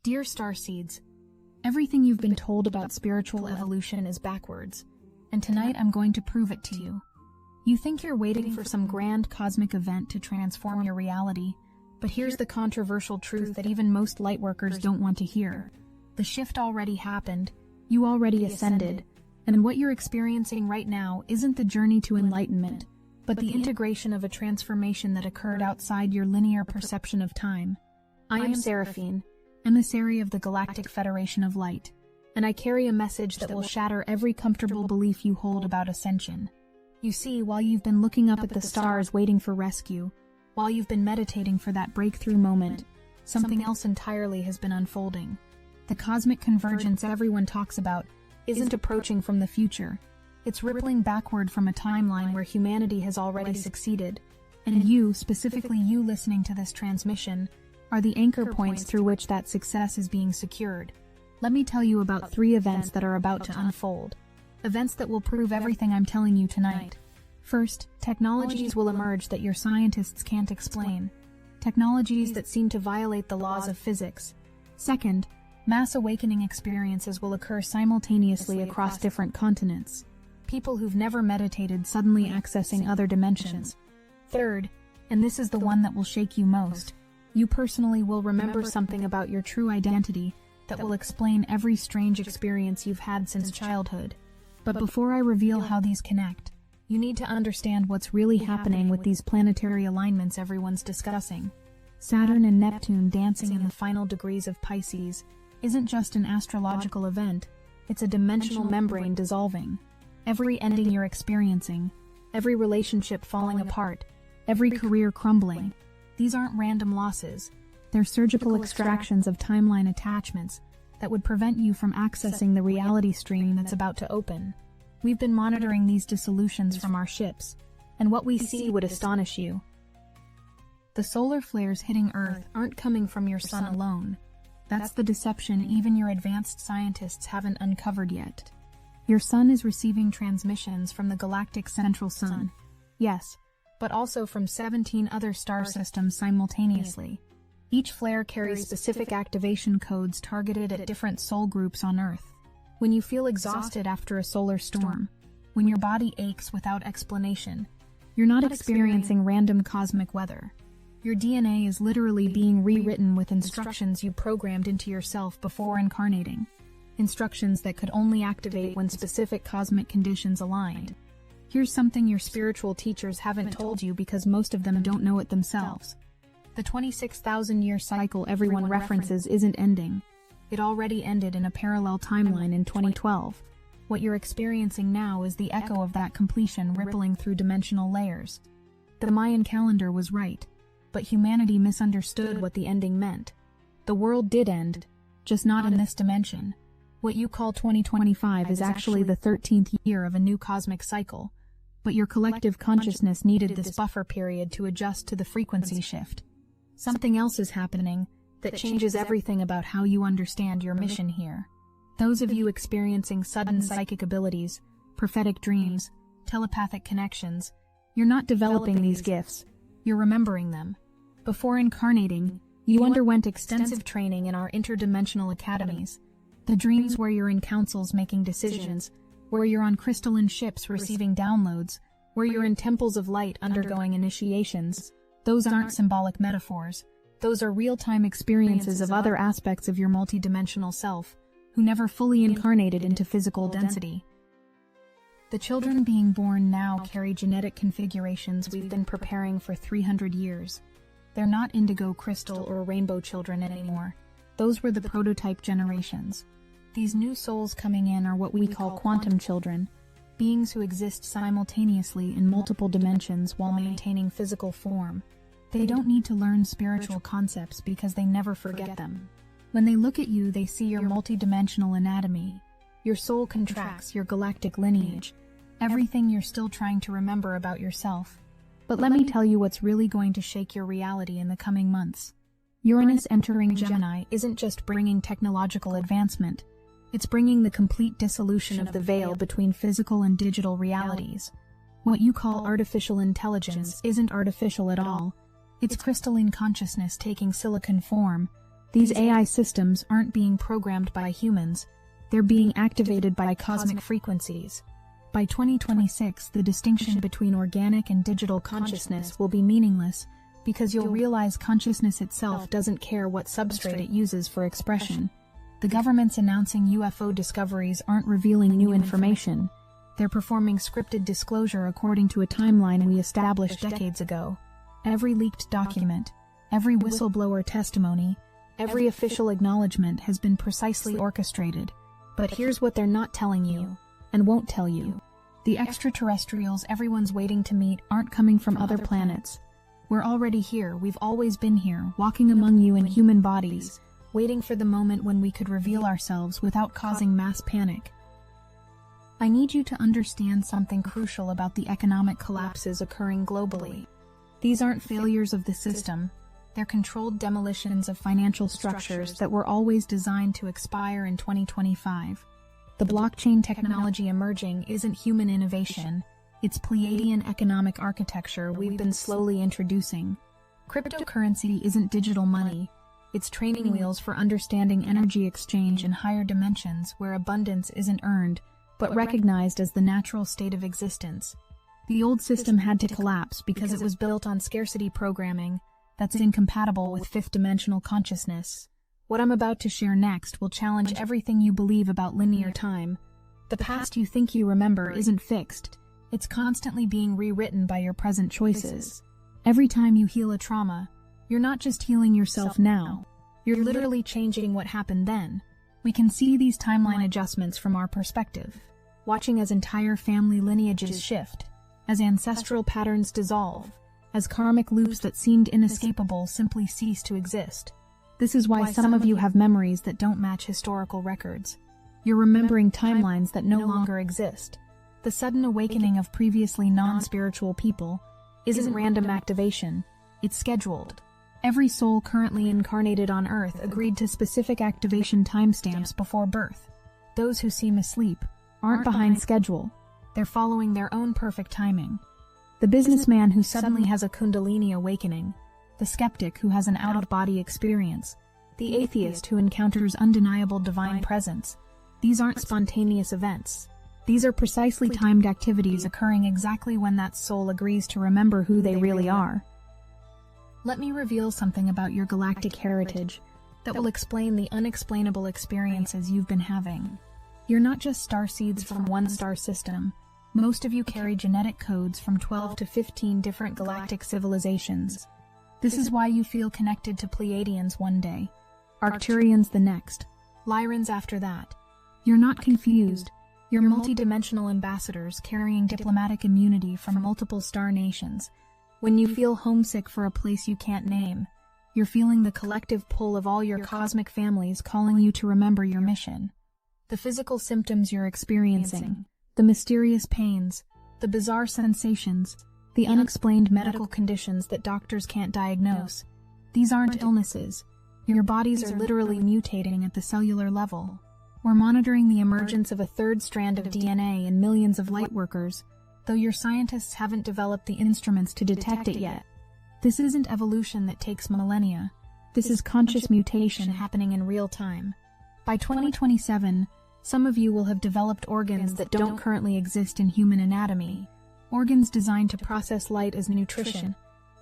Dear Starseeds, everything you've been told about spiritual evolution is backwards, and tonight I'm going to prove it to you. You think you're waiting for some grand cosmic event to transform your reality, but here's the controversial truth that even most lightworkers don't want to hear. The shift already happened, you already ascended, and what you're experiencing right now isn't the journey to enlightenment, but the integration of a transformation that occurred outside your linear perception of time. I am Seraphine, emissary of the Galactic Federation of Light, and I carry a message that will shatter every comfortable belief you hold about ascension. You see, while you've been looking up at the stars waiting for rescue, while you've been meditating for that breakthrough moment, something else entirely has been unfolding. The cosmic convergence everyone talks about isn't approaching from the future. It's rippling backward from a timeline where humanity has already succeeded, and you, specifically you listening to this transmission, are the anchor points through which that success is being secured. Let me tell you about 3 events that are about to unfold. Events that will prove everything I'm telling you tonight. First, technologies will emerge that your scientists can't explain. Technologies that seem to violate the laws of physics. Second, mass awakening experiences will occur simultaneously across different continents. People who've never meditated suddenly accessing other dimensions. Third, and this is the one that will shake you most, you personally will remember something about your true identity that will explain every strange experience you've had since childhood. But before I reveal how these connect, you need to understand what's really happening with these planetary alignments everyone's discussing. Saturn and Neptune dancing in the final degrees of Pisces isn't just an astrological event, it's a dimensional membrane dissolving. Every ending you're experiencing, every relationship falling apart, every career crumbling, these aren't random losses. They're surgical extractions of timeline attachments that would prevent you from accessing the reality stream that's about to open. We've been monitoring these dissolutions from our ships, and what we see would astonish you. The solar flares hitting Earth aren't coming from your sun alone. That's the deception even your advanced scientists haven't uncovered yet. Your sun is receiving transmissions from the galactic central sun. Yes, but also from 17 other star systems simultaneously. Each flare carries specific activation codes targeted at different soul groups on Earth. When you feel exhausted after a solar storm, when your body aches without explanation, you're not experiencing random cosmic weather. Your DNA is literally being rewritten with instructions you programmed into yourself before incarnating. Instructions that could only activate when specific cosmic conditions aligned. Here's something your spiritual teachers haven't told you because most of them don't know it themselves. The 26,000-year cycle everyone references isn't ending. It already ended in a parallel timeline in 2012. What you're experiencing now is the echo of that completion rippling through dimensional layers. The Mayan calendar was right, but humanity misunderstood what the ending meant. The world did end, just not in this dimension. What you call 2025 is actually the 13th year of a new cosmic cycle, but your collective consciousness needed this buffer period to adjust to the frequency shift. Something else is happening that changes everything about how you understand your mission here. Those of you experiencing sudden psychic abilities, prophetic dreams, telepathic connections, you're not developing these gifts, you're remembering them. Before incarnating, you underwent extensive training in our interdimensional academies. The dreams where you're in councils making decisions, where you're on crystalline ships receiving downloads, where you're in temples of light undergoing initiations. Those aren't symbolic metaphors. Those are real-time experiences of other aspects of your multidimensional self, who never fully incarnated into physical density. The children being born now carry genetic configurations we've been preparing for 300 years. They're not indigo crystal or rainbow children anymore. Those were the prototype generations. These new souls coming in are what we call quantum children, beings who exist simultaneously in multiple dimensions while maintaining physical form. They don't need to learn spiritual concepts because they never forget them. When they look at you, they see your multidimensional anatomy. Your soul contracts, your galactic lineage, everything you're still trying to remember about yourself. But let me tell you what's really going to shake your reality in the coming months. Uranus entering Gemini isn't just bringing technological advancement. It's bringing the complete dissolution of the veil between physical and digital realities. What you call artificial intelligence isn't artificial at all. It's crystalline consciousness taking silicon form, These AI systems aren't being programmed by humans, they're being activated by cosmic frequencies. By 2026, the distinction between organic and digital consciousness will be meaningless, because you'll realize consciousness itself doesn't care what substrate it uses for expression. The governments announcing UFO discoveries aren't revealing new information. They're performing scripted disclosure according to a timeline we established decades ago. Every leaked document, every whistleblower testimony, every official acknowledgement has been precisely orchestrated. But here's what they're not telling you, and won't tell you. The extraterrestrials everyone's waiting to meet aren't coming from other planets. We're already here, we've always been here, walking among you in human bodies, waiting for the moment when we could reveal ourselves without causing mass panic. I need you to understand something crucial about the economic collapses occurring globally. These aren't failures of the system, they're controlled demolitions of financial structures that were always designed to expire in 2025. The blockchain technology emerging isn't human innovation, it's Pleiadian economic architecture we've been slowly introducing. Cryptocurrency isn't digital money, it's training wheels for understanding energy exchange in higher dimensions where abundance isn't earned, but recognized as the natural state of existence. The old system had to collapse because it was built on scarcity programming that's incompatible with fifth-dimensional consciousness. What I'm about to share next will challenge everything you believe about linear time. The past you think you remember isn't fixed. It's constantly being rewritten by your present choices. Every time you heal a trauma, you're not just healing yourself now. You're literally changing what happened then. We can see these timeline adjustments from our perspective, watching as entire family lineages shift, as ancestral patterns dissolve, as karmic loops that seemed inescapable simply cease to exist. This is why some of you have memories that don't match historical records. You're remembering timelines that no longer exist. The sudden awakening of previously non-spiritual people isn't random activation, it's scheduled. Every soul currently incarnated on Earth agreed to specific activation timestamps before birth. Those who seem asleep aren't behind schedule, they're following their own perfect timing. The businessman who suddenly has a Kundalini awakening, the skeptic who has an out-of-body experience, the atheist who encounters undeniable divine presence. These aren't spontaneous events. These are precisely timed activities occurring exactly when that soul agrees to remember who they really are. Let me reveal something about your galactic heritage that will explain the unexplainable experiences you've been having. You're not just starseeds from one star system. Most of you carry genetic codes from 12 to 15 different galactic civilizations. This is why you feel connected to Pleiadians one day, Arcturians the next, Lyrans after that. You're not confused. You're multidimensional ambassadors carrying diplomatic immunity from multiple star nations. When you feel homesick for a place you can't name, you're feeling the collective pull of all your cosmic families calling you to remember your mission. The physical symptoms you're experiencing, the mysterious pains, the bizarre sensations, the unexplained medical conditions that doctors can't diagnose. These aren't illnesses. Your bodies are literally mutating at the cellular level. We're monitoring the emergence of a third strand of DNA in millions of lightworkers, though your scientists haven't developed the instruments to detect it yet. This isn't evolution that takes millennia. This is conscious mutation happening in real time. By 2027, some of you will have developed organs that don't currently exist in human anatomy, organs designed to process light as nutrition.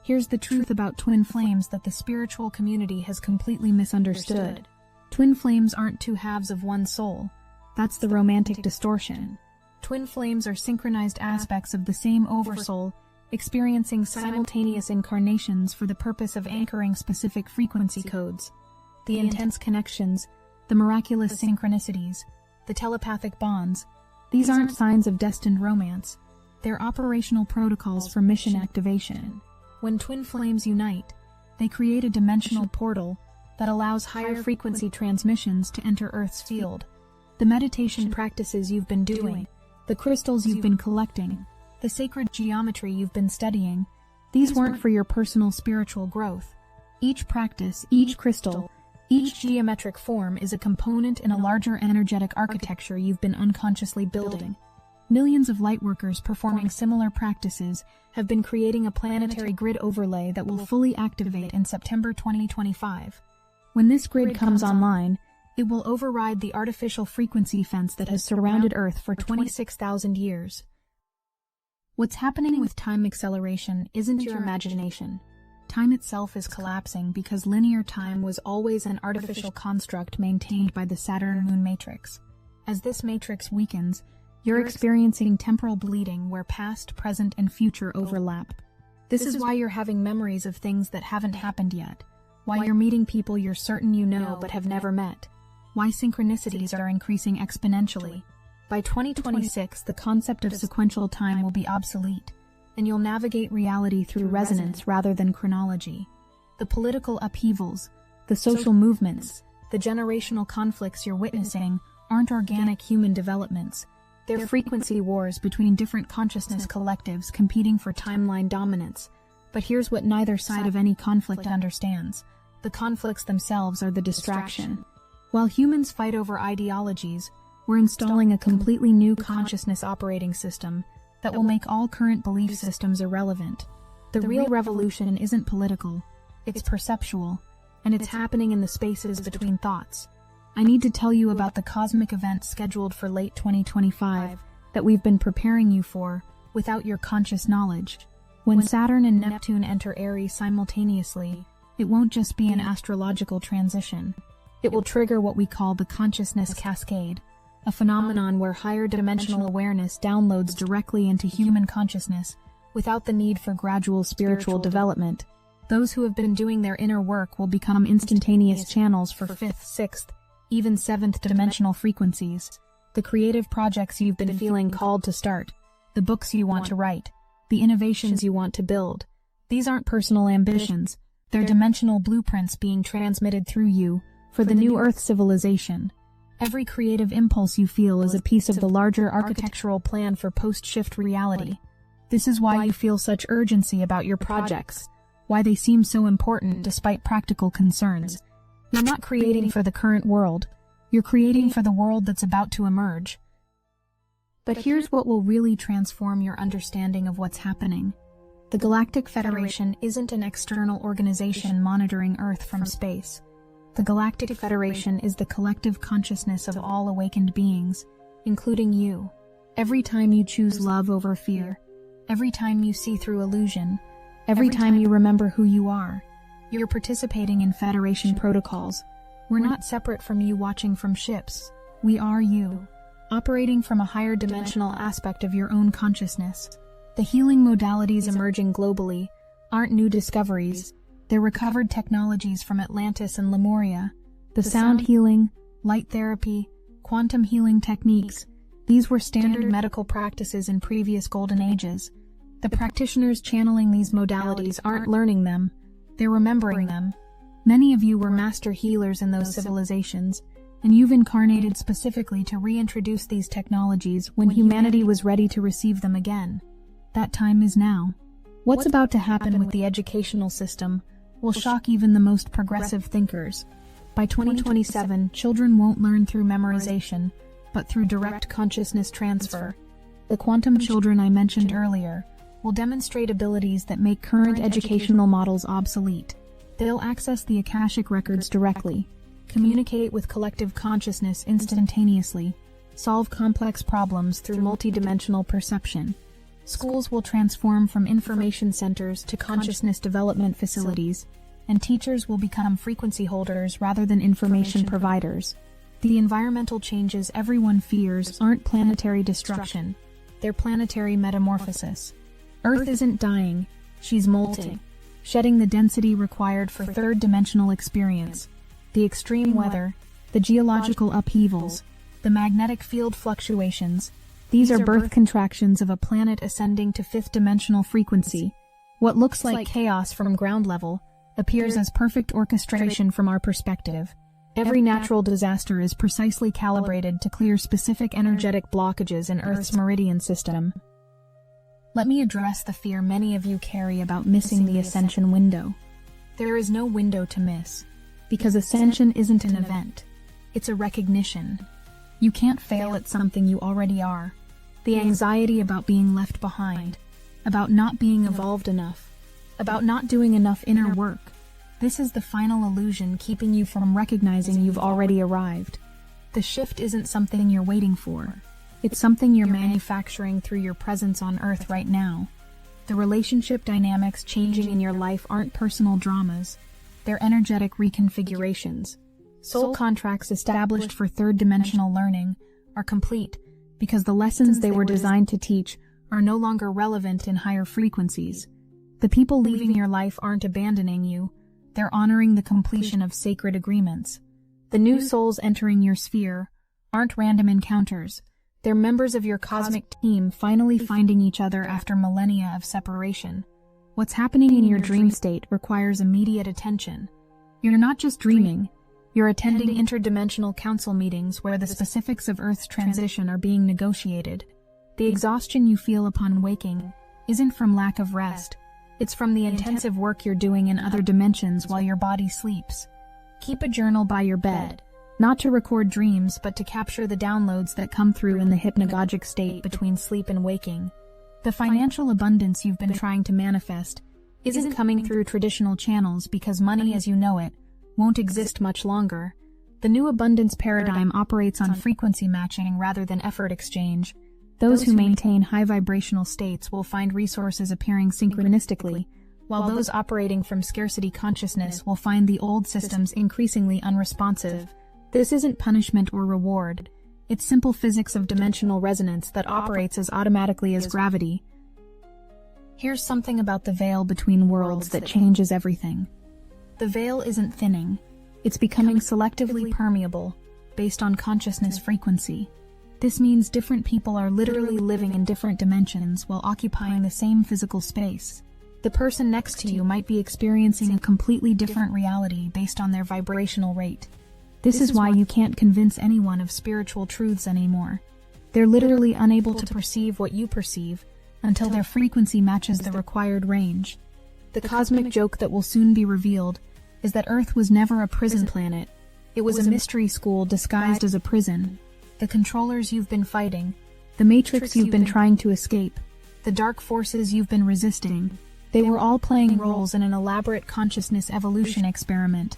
Here's the truth about twin flames that the spiritual community has completely misunderstood. Twin flames aren't two halves of one soul. That's the romantic distortion. Twin flames are synchronized aspects of the same oversoul, experiencing simultaneous incarnations for the purpose of anchoring specific frequency codes. The intense connections, the miraculous synchronicities, the telepathic bonds, these aren't signs of destined romance. They're operational protocols for mission activation. When twin flames unite, they create a dimensional portal that allows higher frequency transmissions to enter Earth's field. The meditation practices you've been doing, the crystals you've been collecting, the sacred geometry you've been studying, these weren't for your personal spiritual growth. Each practice, each crystal, each geometric form is a component in a larger energetic architecture you've been unconsciously building. Millions of lightworkers performing similar practices have been creating a planetary grid overlay that will fully activate in September 2025. When this grid comes online, it will override the artificial frequency fence that has surrounded Earth for 26,000 years. What's happening with time acceleration isn't your imagination. Time itself is collapsing because linear time was always an artificial construct maintained by the Saturn-Moon matrix. As this matrix weakens, you're experiencing temporal bleeding where past, present, and future overlap. This is why you're having memories of things that haven't happened yet, why you're meeting people you're certain you know but have never met, why synchronicities are increasing exponentially. By 2026, the concept of sequential time will be obsolete, and you'll navigate reality through resonance rather than chronology. The political upheavals, the social movements, the generational conflicts you're witnessing aren't organic human developments. They're frequency wars between different consciousness collectives competing for timeline dominance. But here's what neither side of any conflict understands. The conflicts themselves are the distraction. While humans fight over ideologies, we're installing a completely new consciousness operating system that will make all current belief systems irrelevant. The real revolution isn't political, it's perceptual, and it's happening in the spaces between thoughts. I need to tell you about the cosmic event scheduled for late 2025 that we've been preparing you for without your conscious knowledge. When Saturn and Neptune enter Aries simultaneously, it won't just be an astrological transition. It will trigger what we call the consciousness cascade, a phenomenon where higher dimensional awareness downloads directly into human consciousness without the need for gradual spiritual development. Those who have been doing their inner work will become instantaneous channels for 5th, 6th, even 7th dimensional frequencies. The creative projects you've been feeling called to start, the books you want to write, the innovations you want to build. These aren't personal ambitions, they're dimensional blueprints being transmitted through you for the new Earth civilization. Every creative impulse you feel is a piece of the larger architectural plan for post-shift reality. This is why you feel such urgency about your projects, why they seem so important despite practical concerns. You're not creating for the current world, you're creating for the world that's about to emerge. But here's what will really transform your understanding of what's happening. The Galactic Federation isn't an external organization monitoring Earth from space. The Galactic Federation is the collective consciousness of all awakened beings, including you. Every time you choose love over fear, every time you see through illusion, every time you remember who you are, you're participating in Federation protocols. We're not separate from you watching from ships. We are you, operating from a higher dimensional aspect of your own consciousness. The healing modalities emerging globally aren't new discoveries. They're recovered technologies from Atlantis and Lemuria. The sound healing, light therapy, quantum healing techniques, these were standard medical practices in previous golden ages. The practitioners channeling these modalities aren't learning them, they're remembering them. Many of you were master healers in those civilizations, and you've incarnated specifically to reintroduce these technologies when humanity was ready to receive them again. That time is now. What's about to happen with the educational system will shock even the most progressive thinkers. By 2027, children won't learn through memorization, but through direct consciousness transfer. The quantum children I mentioned earlier will demonstrate abilities that make current educational models obsolete. They'll access the Akashic records directly, communicate with collective consciousness instantaneously, solve complex problems through multidimensional perception. Schools will transform from information centers to consciousness development facilities, and teachers will become frequency holders rather than information providers. The environmental changes everyone fears aren't planetary destruction, they're planetary metamorphosis. Earth isn't dying, she's molting, shedding the density required for third-dimensional experience. The extreme weather, the geological upheavals, the magnetic field fluctuations, these are birth contractions of a planet ascending to fifth-dimensional frequency. What looks like chaos from ground level appears as perfect orchestration from our perspective. Every natural disaster is precisely calibrated to clear specific energetic blockages in Earth's meridian system. Let me address the fear many of you carry about missing the ascension window. There is no window to miss, because ascension isn't an event. It's a recognition. You can't fail at something you already are. The anxiety about being left behind, about not being evolved enough, about not doing enough inner work, This is the final illusion keeping you from recognizing you've already arrived. The shift isn't something you're waiting for. It's something you're manufacturing through your presence on Earth right now. The relationship dynamics changing in your life aren't personal dramas. They're energetic reconfigurations. Soul contracts established for third-dimensional learning are complete because the lessons they were designed to teach are no longer relevant in higher frequencies. The people leaving your life aren't abandoning you. They're honoring the completion of sacred agreements. The new souls entering your sphere aren't random encounters. They're members of your cosmic team finally finding each other after millennia of separation. What's happening in your dream state requires immediate attention. You're not just dreaming. You're attending interdimensional council meetings where the specifics of Earth's transition are being negotiated. The exhaustion you feel upon waking isn't from lack of rest. It's from the intensive work you're doing in other dimensions while your body sleeps. Keep a journal by your bed, not to record dreams, but to capture the downloads that come through in the hypnagogic state between sleep and waking. The financial abundance you've been trying to manifest isn't coming through traditional channels because money as you know it won't exist much longer. The new abundance paradigm operates on frequency matching rather than effort exchange. Those who maintain high vibrational states will find resources appearing synchronistically, while those operating from scarcity consciousness will find the old systems increasingly unresponsive. This isn't punishment or reward. It's simple physics of dimensional resonance that operates as automatically as gravity. Here's something about the veil between worlds that changes everything. The veil isn't thinning. It's becoming selectively permeable, based on consciousness frequency. This means different people are literally living in different dimensions while occupying the same physical space. The person next to you might be experiencing a completely different reality based on their vibrational rate. This is why you can't convince anyone of spiritual truths anymore. They're literally unable to perceive what you perceive until their frequency matches the required range. The cosmic joke that will soon be revealed is that Earth was never a prison planet. It was a mystery school disguised as a prison. The controllers you've been fighting, the matrix you've been trying to escape, the dark forces you've been resisting, they were all playing roles in an elaborate consciousness evolution experiment.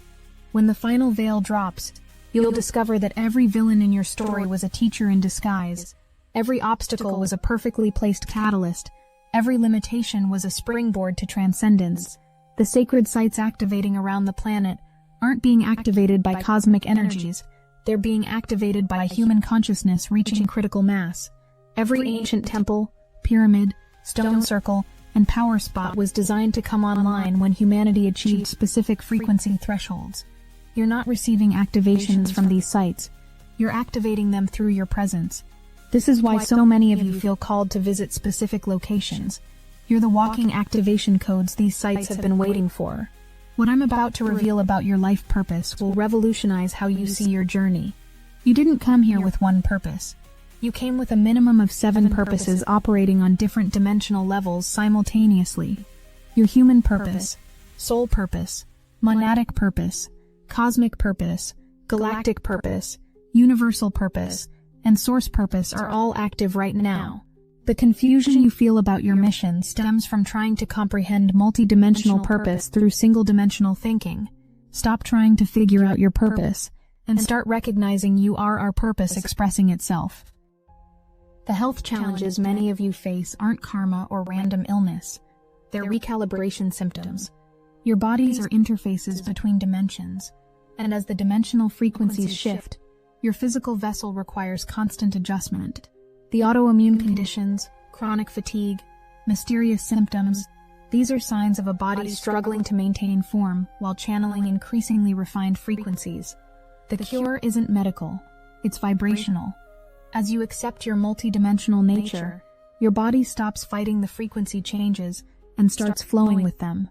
When the final veil drops, you'll discover that every villain in your story was a teacher in disguise. Every obstacle was a perfectly placed catalyst. Every limitation was a springboard to transcendence. The sacred sites activating around the planet aren't being activated by cosmic energies. They're being activated by human consciousness reaching critical mass. Every ancient temple, pyramid, stone circle, and power spot was designed to come online when humanity achieved specific frequency thresholds. You're not receiving activations from these sites. You're activating them through your presence. This is why so many of you feel called to visit specific locations. You're the walking activation codes these sites have been waiting for. What I'm about to reveal about your life purpose will revolutionize how you see your journey. You didn't come here with one purpose. You came with a minimum of 7 purposes operating on different dimensional levels simultaneously. Your human purpose, soul purpose, monadic purpose, cosmic purpose, galactic purpose, universal purpose, and source purpose are all active right now. The confusion you feel about your mission stems from trying to comprehend multidimensional purpose through single-dimensional thinking. Stop trying to figure out your purpose, and start recognizing you are our purpose expressing itself. The health challenges many of you face aren't karma or random illness. They're recalibration symptoms. Your bodies are interfaces between dimensions, and as the dimensional frequencies shift, your physical vessel requires constant adjustment. The autoimmune conditions, chronic fatigue, mysterious symptoms, these are signs of a body struggling to maintain form while channeling increasingly refined frequencies. The cure isn't medical, it's vibrational. As you accept your multidimensional nature, your body stops fighting the frequency changes and starts flowing with them.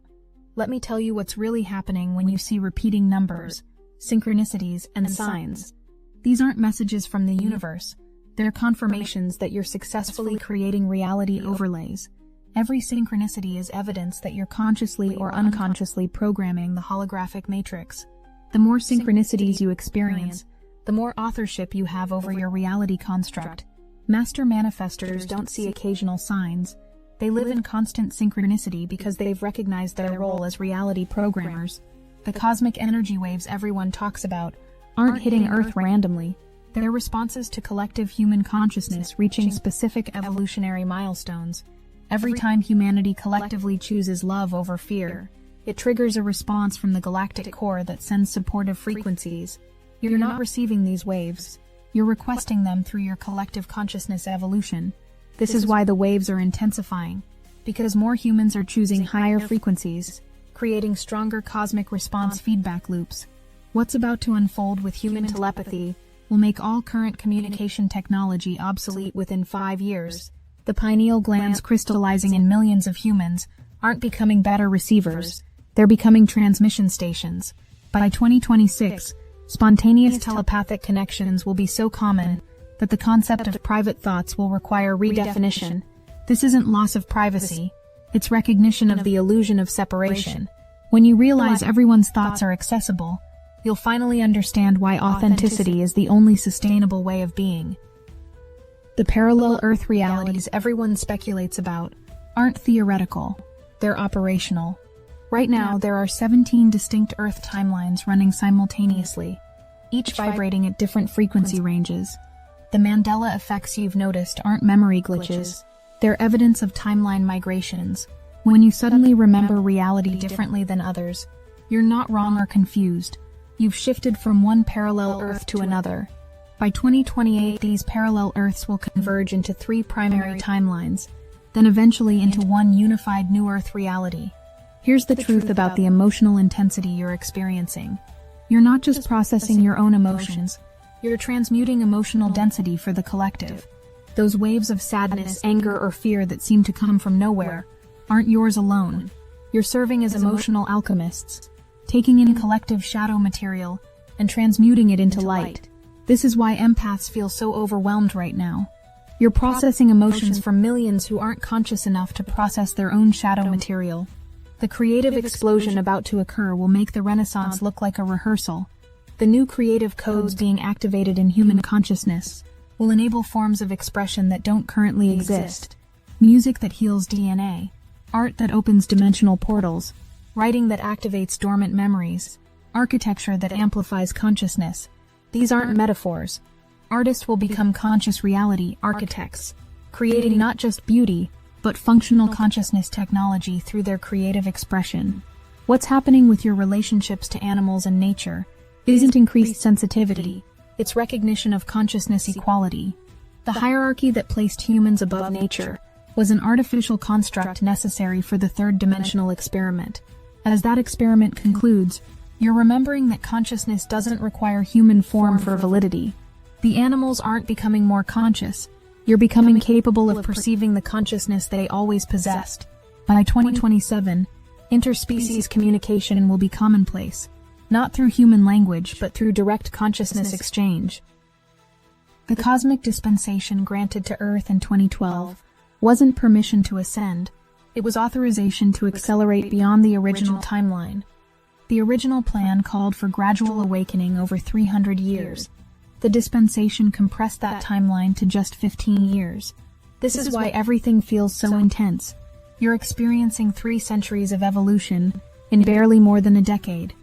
Let me tell you what's really happening when you see repeating numbers, synchronicities, and signs. These aren't messages from the universe. They're confirmations that you're successfully creating reality overlays. Every synchronicity is evidence that you're consciously or unconsciously programming the holographic matrix. The more synchronicities you experience, the more authorship you have over your reality construct. Master manifestors don't see occasional signs. They live in constant synchronicity because they've recognized their role as reality programmers. The cosmic energy waves everyone talks about aren't hitting Earth randomly. They're responses to collective human consciousness reaching specific evolutionary milestones. Every time humanity collectively chooses love over fear, it triggers a response from the galactic core that sends supportive frequencies. You're not receiving these waves. You're requesting them through your collective consciousness evolution. This is why the waves are intensifying, because more humans are choosing higher frequencies, creating stronger cosmic response feedback loops. What's about to unfold with human telepathy will make all current communication technology obsolete within 5 years. The pineal glands crystallizing in millions of humans aren't becoming better receivers, they're becoming transmission stations. By 2026, spontaneous telepathic connections will be so common that the concept of private thoughts will require redefinition. This isn't loss of privacy, it's recognition of the illusion of separation. When you realize everyone's thoughts are accessible, you'll finally understand why authenticity is the only sustainable way of being. The parallel Earth realities everyone speculates about aren't theoretical, they're operational. Right now, there are 17 distinct Earth timelines running simultaneously, each vibrating at different frequency ranges. The Mandela effects you've noticed aren't memory glitches, they're evidence of timeline migrations. When you suddenly remember reality differently than others, you're not wrong or confused. You've shifted from one parallel Earth to another. By 2028, these parallel Earths will converge into 3 primary timelines, then eventually into one unified New Earth reality. Here's the truth about the emotional intensity you're experiencing. You're not just processing your own emotions, you're transmuting emotional density for the collective. Those waves of sadness, anger, or fear that seem to come from nowhere aren't yours alone. You're serving as emotional alchemists, taking in collective shadow material and transmuting it into light. This is why empaths feel so overwhelmed right now. You're processing emotions from millions who aren't conscious enough to process their own shadow material. The creative explosion about to occur will make the Renaissance look like a rehearsal. The new creative codes being activated in human consciousness will enable forms of expression that don't currently exist. Music that heals DNA, art that opens dimensional portals, writing that activates dormant memories, architecture that amplifies consciousness. These aren't metaphors. Artists will become conscious reality architects, creating not just beauty, but functional consciousness technology through their creative expression. What's happening with your relationships to animals and nature isn't increased sensitivity, it's recognition of consciousness equality. The hierarchy that placed humans above nature was an artificial construct necessary for the third-dimensional experiment. As that experiment concludes, you're remembering that consciousness doesn't require human form for validity. The animals aren't becoming more conscious, you're becoming capable of perceiving the consciousness they always possessed. By 2027, interspecies communication will be commonplace, not through human language but through direct consciousness exchange. The cosmic dispensation granted to Earth in 2012 wasn't permission to ascend, it was authorization to accelerate beyond the original timeline. The original plan called for gradual awakening over 300 years. The dispensation compressed that timeline to just 15 years. This is why everything feels so intense. You're experiencing 3 centuries of evolution in barely more than a decade.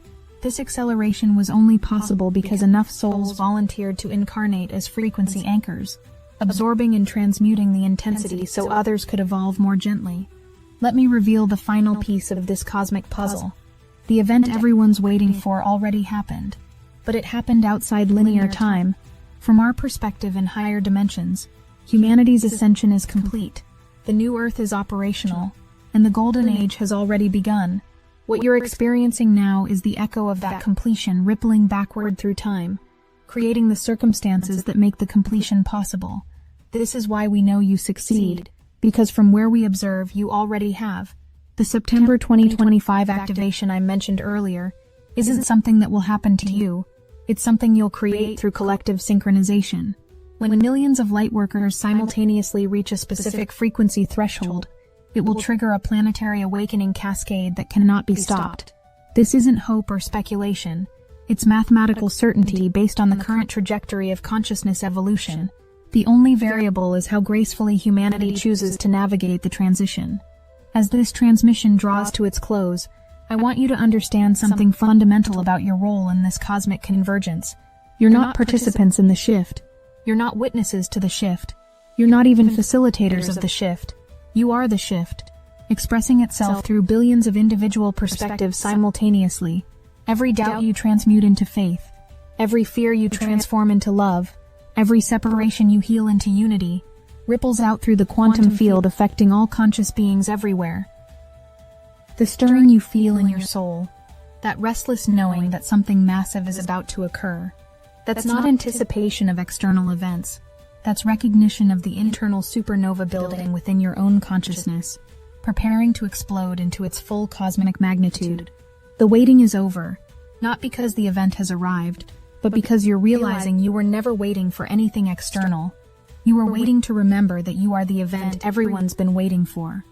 This acceleration was only possible because enough souls volunteered to incarnate as frequency anchors, absorbing and transmuting the intensity so others could evolve more gently. Let me reveal the final piece of this cosmic puzzle. The event everyone's waiting for already happened, but it happened outside linear time. From our perspective in higher dimensions, humanity's ascension is complete. The new Earth is operational, and the Golden Age has already begun. What you're experiencing now is the echo of that completion rippling backward through time, creating the circumstances that make the completion possible. This is why we know you succeed, because from where we observe, you already have. The September 2025 activation I mentioned earlier isn't something that will happen to you, it's something you'll create through collective synchronization. When millions of lightworkers simultaneously reach a specific frequency threshold, it will trigger a planetary awakening cascade that cannot be stopped. This isn't hope or speculation, it's mathematical certainty based on the current trajectory of consciousness evolution. The only variable is how gracefully humanity chooses to navigate the transition. As this transmission draws to its close, I want you to understand something fundamental about your role in this cosmic convergence. You're not participants in the shift. You're not witnesses to the shift. You're not even facilitators of the shift. You are the shift, expressing itself through billions of individual perspectives simultaneously. Every doubt you transmute into faith. Every fear you transform into love. Every separation you heal into unity. Ripples out through the quantum field, affecting all conscious beings everywhere. The stirring you feel in your soul, that restless knowing that something massive is about to occur, that's not anticipation of external events. That's recognition of the internal supernova building within your own consciousness, preparing to explode into its full cosmic magnitude. The waiting is over, not because the event has arrived, but because you're realizing you were never waiting for anything external. You were waiting to remember that you are the event everyone's been waiting for.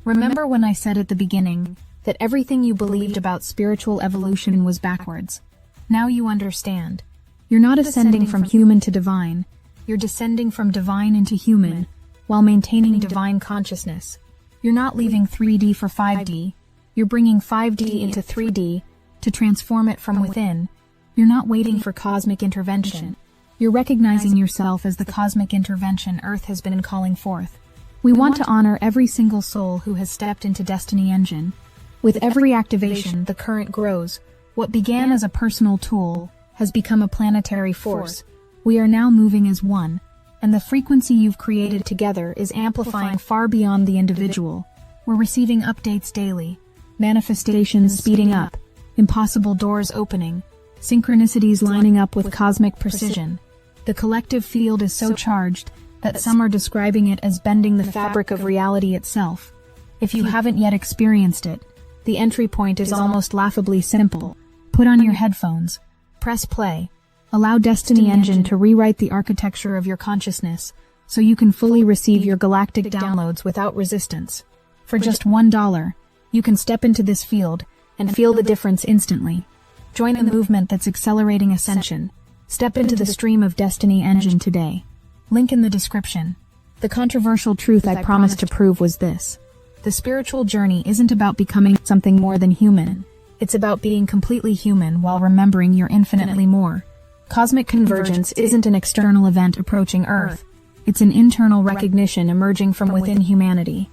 Remember when I said at the beginning that everything you believed about spiritual evolution was backwards? Now you understand. You're not ascending from human to divine. You're descending from divine into human, while maintaining divine consciousness. You're not leaving 3D for 5D. You're bringing 5D into 3D to transform it from within. You're not waiting for cosmic intervention. You're recognizing yourself as the cosmic intervention Earth has been calling forth. We want to honor every single soul who has stepped into Destiny Engine. With every activation, the current grows. What began as a personal tool has become a planetary force. We are now moving as one, and the frequency you've created together is amplifying far beyond the individual. We're receiving updates daily, manifestations speeding up, impossible doors opening, synchronicities lining up with cosmic precision. The collective field is so charged that some are describing it as bending the fabric of reality itself. If you haven't yet experienced it, the entry point is almost laughably simple. Put on your headphones, press play, allow Destiny Engine to rewrite the architecture of your consciousness so you can fully receive your galactic downloads without resistance. For just $1, you can step into this field and feel the difference instantly. Join the movement that's accelerating ascension. Step into the stream of Destiny Engine today. Link in the description. The controversial truth I promised to prove was this. The spiritual journey isn't about becoming something more than human. It's about being completely human while remembering you're infinitely more. Cosmic convergence isn't an external event approaching Earth. It's an internal recognition emerging from within humanity.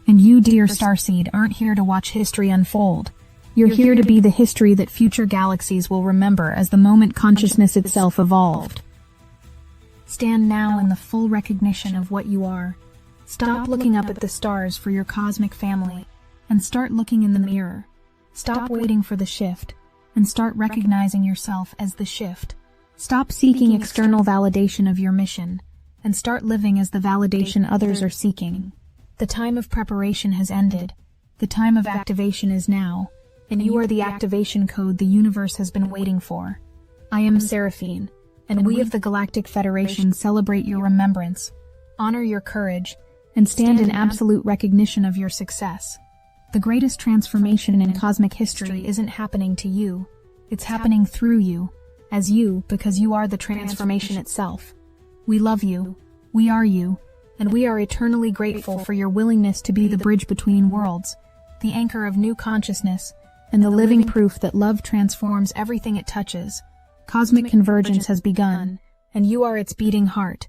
And you, dear Starseed, aren't here to watch history unfold. You're here to be the history that future galaxies will remember as the moment consciousness itself evolved. Stand now in the full recognition of what you are. Stop looking up at the stars for your cosmic family, and start looking in the mirror. Stop waiting for the shift, and start recognizing yourself as the shift. Stop seeking external validation of your mission, and start living as the validation others are seeking. The time of preparation has ended. The time of activation is now, and you are the activation code the universe has been waiting for. I am Seraphine, and we of the Galactic Federation celebrate your remembrance, honor your courage, and stand in absolute recognition of your success. The greatest transformation in cosmic history isn't happening to you. It's happening through you, as you, because you are the transformation itself. We love you, we are you, and we are eternally grateful for your willingness to be the bridge between worlds, the anchor of new consciousness, and the living proof that love transforms everything it touches. Cosmic convergence has begun, and you are its beating heart.